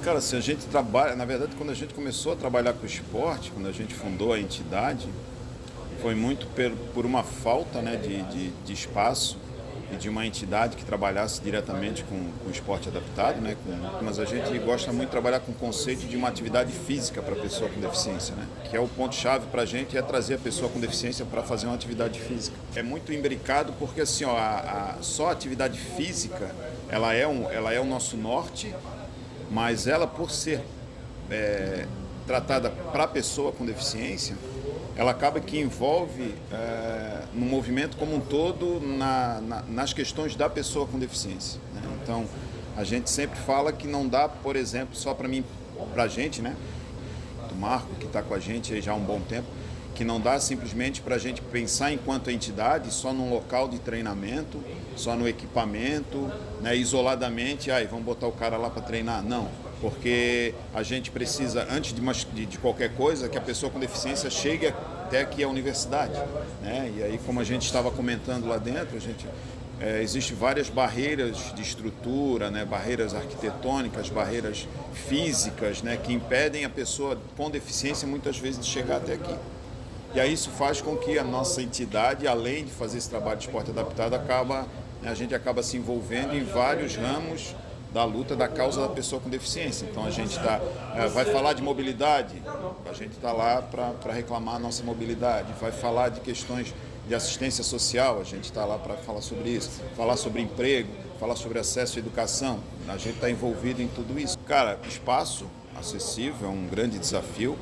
Cara, se a gente trabalha, na verdade, quando a gente começou a trabalhar com o esporte, quando a gente fundou a entidade, foi muito por uma falta, né, de espaço e de uma entidade que trabalhasse diretamente com o esporte adaptado, né, mas a gente gosta muito de trabalhar com o conceito de uma atividade física para a pessoa com deficiência, né, que é o ponto-chave para a gente, é trazer a pessoa com deficiência para fazer uma atividade física. É muito imbricado porque assim, ó, só a atividade física, ela é o nosso norte, mas ela, por ser tratada para a pessoa com deficiência, ela acaba que envolve no movimento como um todo nas questões da pessoa com deficiência, né? Então, a gente sempre fala que não dá, por exemplo, só para a gente, né? Do Marco, que está com a gente aí já há um bom tempo, que não dá simplesmente para a gente pensar enquanto entidade só num local de treinamento, só no equipamento, né, isoladamente, vamos botar o cara lá para treinar. Não, porque a gente precisa, antes de qualquer coisa, que a pessoa com deficiência chegue até aqui à universidade, né? E aí, como a gente estava comentando lá dentro, existem várias barreiras de estrutura, né, barreiras arquitetônicas, barreiras físicas, né, que impedem a pessoa com deficiência muitas vezes de chegar até aqui. E aí isso faz com que a nossa entidade, além de fazer esse trabalho de esporte adaptado, a gente acaba se envolvendo em vários ramos da luta da causa da pessoa com deficiência. Então a gente vai falar de mobilidade, a gente está lá para reclamar a nossa mobilidade. Vai falar de questões de assistência social, a gente está lá para falar sobre isso. Falar sobre emprego, falar sobre acesso à educação, a gente está envolvido em tudo isso. Cara, espaço acessível é um grande desafio.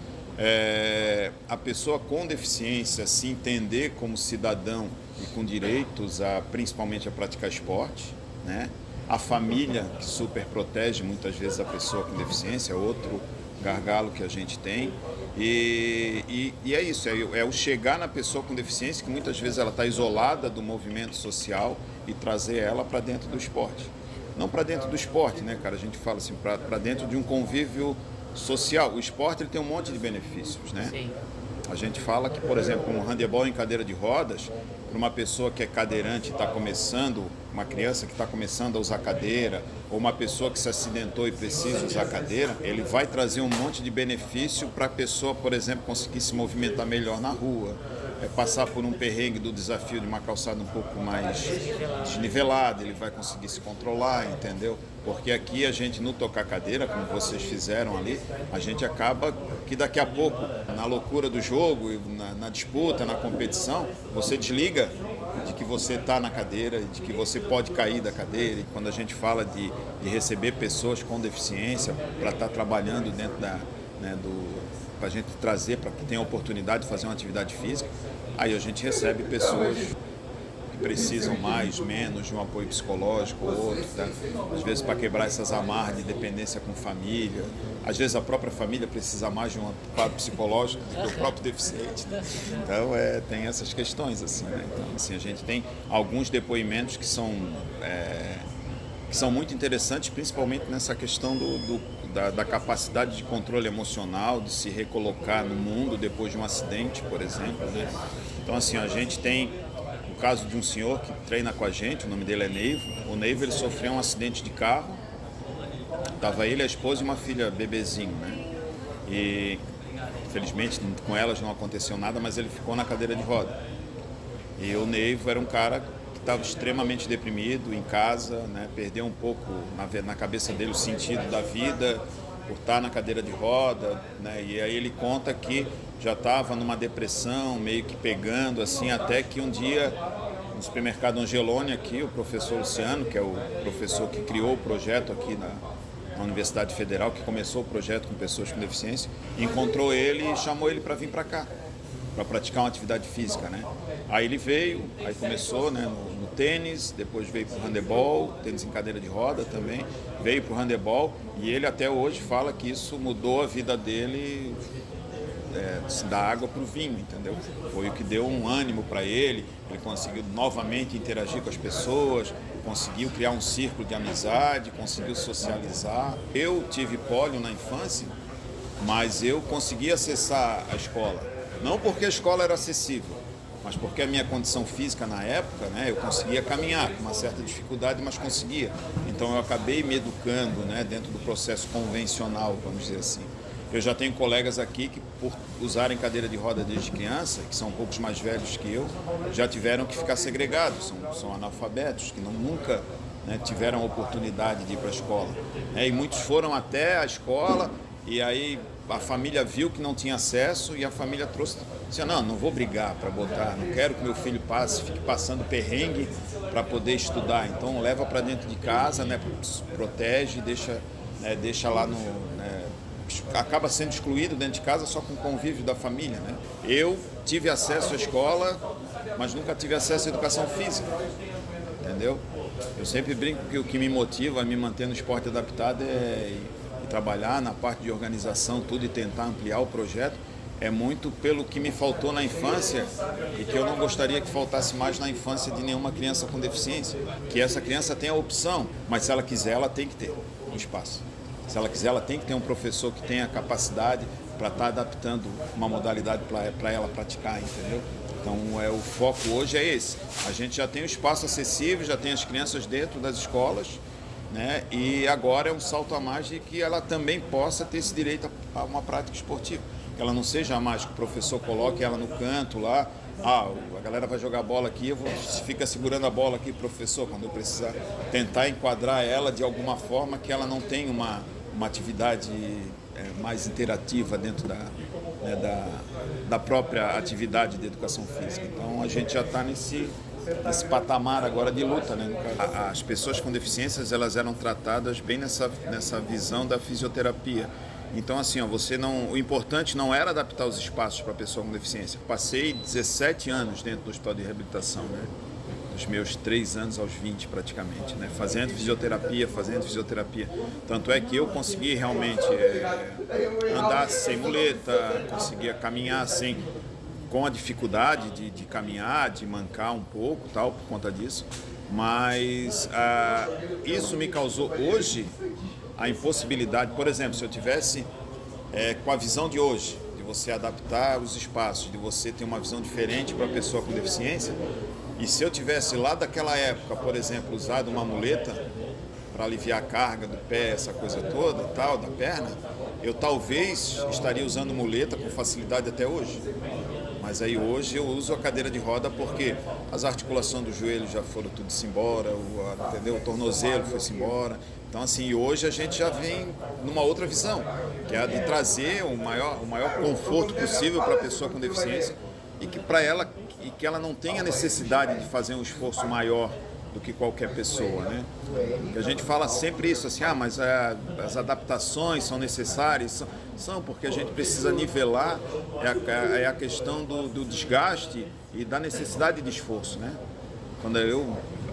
A pessoa com deficiência se entender como cidadão e com direitos principalmente a praticar esporte, né? A família que super protege muitas vezes a pessoa com deficiência, é outro gargalo que a gente tem. E é isso, é o chegar na pessoa com deficiência, que muitas vezes ela está isolada do movimento social, e trazer ela para dentro do esporte. Não para dentro do esporte, né, cara? A gente fala assim, para dentro de um convívio social. O esporte ele tem um monte de benefícios, né? Sim. A gente fala que, por exemplo, um handebol em cadeira de rodas, para uma pessoa que é cadeirante e está começando, uma criança que está começando a usar cadeira, ou uma pessoa que se acidentou e precisa usar cadeira, ele vai trazer um monte de benefício para a pessoa, por exemplo, conseguir se movimentar melhor na rua, passar por um perrengue do desafio de uma calçada um pouco mais desnivelada, ele vai conseguir se controlar, entendeu? Porque aqui a gente, no tocar cadeira, como vocês fizeram ali, a gente acaba que daqui a pouco, na loucura do jogo, na disputa, na competição, você desliga de que você está na cadeira, de que você pode cair da cadeira. E quando a gente fala de receber pessoas com deficiência para estar trabalhando dentro para a gente trazer, para que tenha a oportunidade de fazer uma atividade física, aí a gente recebe pessoas que precisam mais, menos de um apoio psicológico ou outro, tá? Às vezes para quebrar essas amarras de dependência com família, às vezes a própria família precisa mais de um amparo psicológico do que o próprio deficiente, né? Então tem essas questões assim, né? Então assim, a gente tem alguns depoimentos que são muito interessantes, principalmente nessa questão da capacidade de controle emocional, de se recolocar no mundo depois de um acidente, por exemplo, né? Então assim, a gente tem o caso de um senhor que treina com a gente, o nome dele é Neivo. O Neivo, ele sofreu um acidente de carro, estava ele, a esposa e uma filha bebezinho, né? E infelizmente com elas não aconteceu nada, mas ele ficou na cadeira de roda. E o Neivo era um cara que estava extremamente deprimido em casa, né? Perdeu um pouco na cabeça dele o sentido da vida por estar na cadeira de roda, né? E aí ele conta que já estava numa depressão, meio que pegando assim, até que um dia no supermercado Angelone aqui, o professor Luciano, que é o professor que criou o projeto aqui na Universidade Federal, que começou o projeto com pessoas com deficiência, encontrou ele e chamou ele para vir para cá, para praticar uma atividade física, né? Aí ele veio, aí começou, né, no tênis, depois veio para o handebol, tênis em cadeira de roda também, veio para o handebol, e ele até hoje fala que isso mudou a vida dele, da água para o vinho, entendeu? Foi o que deu um ânimo para ele conseguiu novamente interagir com as pessoas, conseguiu criar um círculo de amizade, conseguiu socializar. Eu tive pólio na infância, mas eu consegui acessar a escola, não porque a escola era acessível, mas porque a minha condição física na época, né, eu conseguia caminhar com uma certa dificuldade, mas conseguia. Então eu acabei me educando, né, dentro do processo convencional, vamos dizer assim. Eu já tenho colegas aqui que, por usarem cadeira de roda desde criança, que são um pouco mais velhos que eu, já tiveram que ficar segregados, são analfabetos, que nunca, né, tiveram a oportunidade de ir para a escola. E muitos foram até a escola e aí a família viu que não tinha acesso e a família trouxe, disse, não vou brigar para botar, não quero que meu filho fique passando perrengue para poder estudar, então leva para dentro de casa, né, protege, deixa lá no... Né, acaba sendo excluído dentro de casa só com o convívio da família, né? Eu tive acesso à escola, mas nunca tive acesso à educação física, entendeu? Eu sempre brinco que o que me motiva a me manter no esporte adaptado é trabalhar na parte de organização, tudo, e tentar ampliar o projeto, é muito pelo que me faltou na infância e que eu não gostaria que faltasse mais na infância de nenhuma criança com deficiência, que essa criança tem a opção, mas se ela quiser, ela tem que ter um espaço. Se ela quiser, ela tem que ter um professor que tenha capacidade para estar adaptando uma modalidade para ela praticar, entendeu? Então, o foco hoje é esse. A gente já tem um espaço acessível, já tem as crianças dentro das escolas, né? E agora é um salto a mais de que ela também possa ter esse direito a uma prática esportiva. Que ela não seja mais que o professor coloque ela no canto lá, a galera vai jogar bola aqui, fica segurando a bola aqui, professor, quando eu precisar tentar enquadrar ela de alguma forma que ela não tenha uma atividade mais interativa dentro da própria atividade de educação física. Então a gente já está nesse patamar agora de luta, né? As pessoas com deficiências, elas eram tratadas bem nessa visão da fisioterapia. Então, assim, o importante não era adaptar os espaços para a pessoa com deficiência. Passei 17 anos dentro do hospital de reabilitação, né? Dos meus 3 anos aos 20 praticamente, né? Fazendo fisioterapia. Tanto é que eu consegui realmente andar sem muleta, conseguia caminhar com a dificuldade de caminhar, de mancar um pouco, tal, por conta disso. Mas isso me causou hoje a impossibilidade, por exemplo, se eu tivesse com a visão de hoje, de você adaptar os espaços, de você ter uma visão diferente para a pessoa com deficiência, e se eu tivesse lá daquela época, por exemplo, usado uma muleta para aliviar a carga do pé, essa coisa toda e tal, da perna, eu talvez estaria usando muleta com facilidade até hoje. Mas aí hoje eu uso a cadeira de roda porque as articulações do joelho já foram tudo-se embora, entendeu? O tornozelo foi-se embora. Então, assim, hoje a gente já vem numa outra visão, que é a de trazer o maior conforto possível para a pessoa com deficiência e que ela não tenha necessidade de fazer um esforço maior do que qualquer pessoa, né? Que a gente fala sempre isso, assim, mas as adaptações são necessárias, são porque a gente precisa nivelar a questão do desgaste e da necessidade de esforço, né? Quando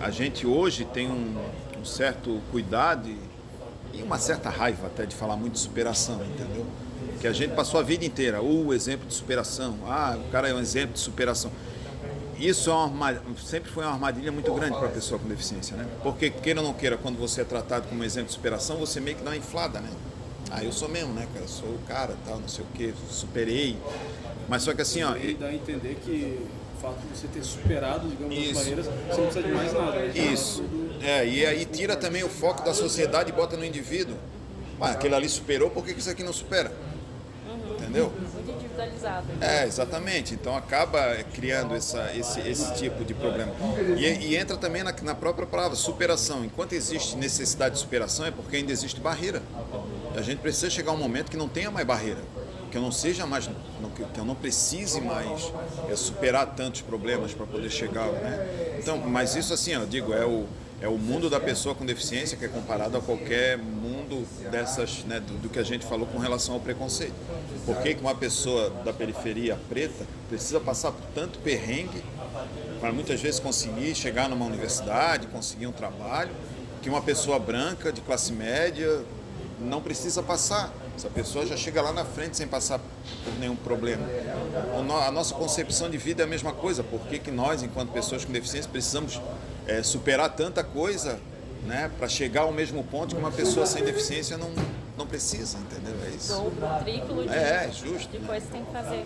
a gente hoje tem um certo cuidado e uma certa raiva até de falar muito de superação, entendeu? Que a gente passou a vida inteira, o exemplo de superação, o cara é um exemplo de superação. Isso sempre foi uma armadilha muito grande para a pessoa com deficiência, né? Porque, queira ou não queira, quando você é tratado como exemplo de superação, você meio que dá uma inflada, né? Eu sou mesmo, né, cara? Sou o cara, tal, não sei o quê, superei. Mas só que assim, E dá a entender que o fato de você ter superado, digamos, as barreiras, você não precisa de mais nada. Né? Isso. E aí tira também o foco da sociedade e bota no indivíduo. Aquele ali superou, por que isso aqui não supera? Entendeu? Muito individualizado. Exatamente. Então acaba criando esse tipo de problema. E entra também na própria palavra, superação. Enquanto existe necessidade de superação, é porque ainda existe barreira. E a gente precisa chegar a um momento que não tenha mais barreira. Que eu não seja mais, que eu não precise mais superar tantos problemas para poder chegar, né? Então, mas isso assim, eu digo, é o mundo da pessoa com deficiência que é comparado a qualquer mundo dessas, né, do que a gente falou com relação ao preconceito. Por que uma pessoa da periferia preta precisa passar por tanto perrengue para muitas vezes conseguir chegar numa universidade, conseguir um trabalho, que uma pessoa branca de classe média não precisa passar? Essa pessoa já chega lá na frente sem passar por nenhum problema. A nossa concepção de vida é a mesma coisa. Por que nós, enquanto pessoas com deficiência, precisamos superar tanta coisa, né, para chegar ao mesmo ponto que uma pessoa sem deficiência não precisa, entendeu? É isso. Dobro, triplo de justo, coisas que tem que fazer.